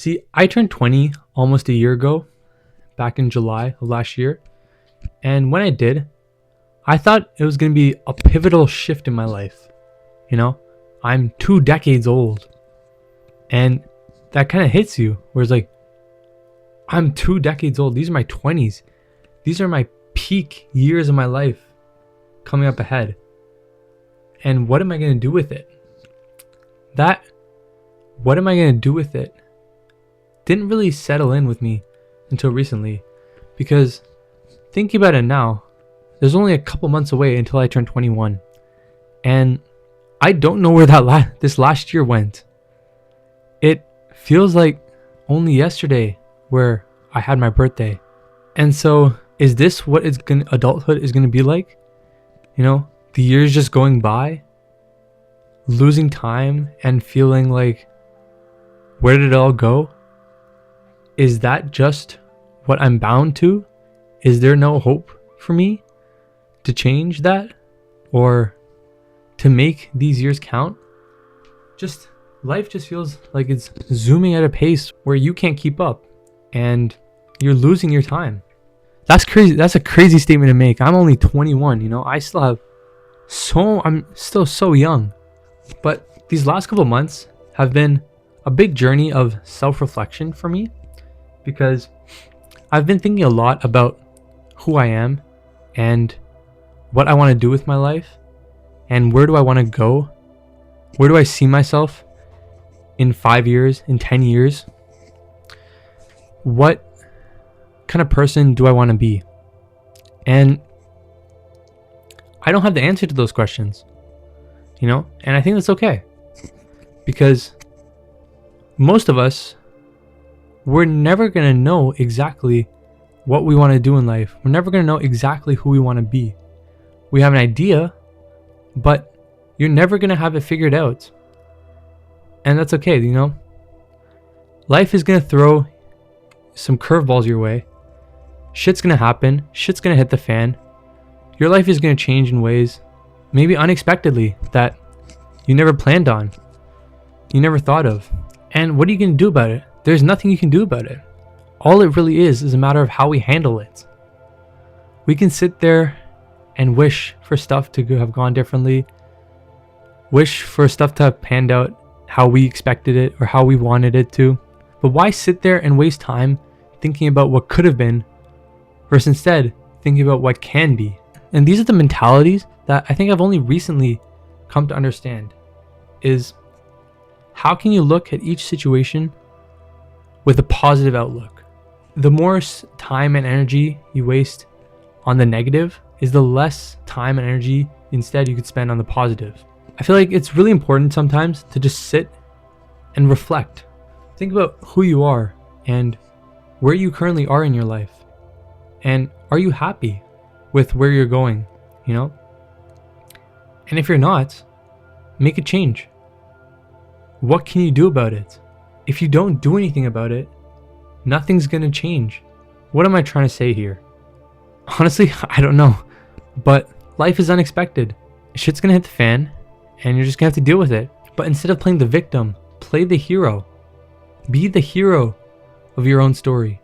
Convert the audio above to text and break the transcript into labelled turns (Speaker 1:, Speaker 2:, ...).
Speaker 1: See, I turned 20 almost a year ago, back in July of last year. And when I did, I thought it was going to be a pivotal shift in my life. You know, I'm 2 decades old. And that kind of hits you, where it's like, I'm 2 decades old. These are my 20s. These are my peak years of my life coming up ahead. And what am I going to do with it? What am I going to do with it? Didn't really settle in with me until recently. Because thinking about it now, there's only a couple months away until I turn 21. And I don't know where this last year went. It feels like only yesterday where I had my birthday. And so is this what adulthood is going to be like? You know, the years just going by, losing time and feeling like, where did it all go? Is that just what I'm bound to? Is there no hope for me to change that or to make these years count? Life just feels like it's zooming at a pace where you can't keep up and you're losing your time. That's crazy. That's a crazy statement to make. I'm only 21, you know, I'm still so young. But these last couple months have been a big journey of self-reflection for me, because I've been thinking a lot about who I am and what I want to do with my life and where do I want to go? Where do I see myself in 5 years, in 10 years? What kind of person do I want to be? And I don't have the answer to those questions, you know, and I think that's okay, because most of us, we're never going to know exactly what we want to do in life. We're never going to know exactly who we want to be. We have an idea, but you're never going to have it figured out. And that's okay, you know. Life is going to throw some curveballs your way. Shit's going to happen. Shit's going to hit the fan. Your life is going to change in ways, maybe unexpectedly, that you never planned on, you never thought of. And what are you going to do about it? There's nothing you can do about it. All it really is a matter of how we handle it. We can sit there and wish for stuff to have gone differently, wish for stuff to have panned out how we expected it or how we wanted it to. But why sit there and waste time thinking about what could have been versus instead thinking about what can be? And these are the mentalities that I think I've only recently come to understand. Is how can you look at each situation with a positive outlook? The more time and energy you waste on the negative is the less time and energy instead you could spend on the positive. I feel like it's really important sometimes to just sit and reflect. Think about who you are and where you currently are in your life. And are you happy with where you're going, you know? And if you're not, make a change. What can you do about it? If you don't do anything about it, nothing's gonna change. What am I trying to say here? Honestly, I don't know. But life is unexpected. Shit's gonna hit the fan, and you're just gonna have to deal with it. But instead of playing the victim, play the hero. Be the hero of your own story.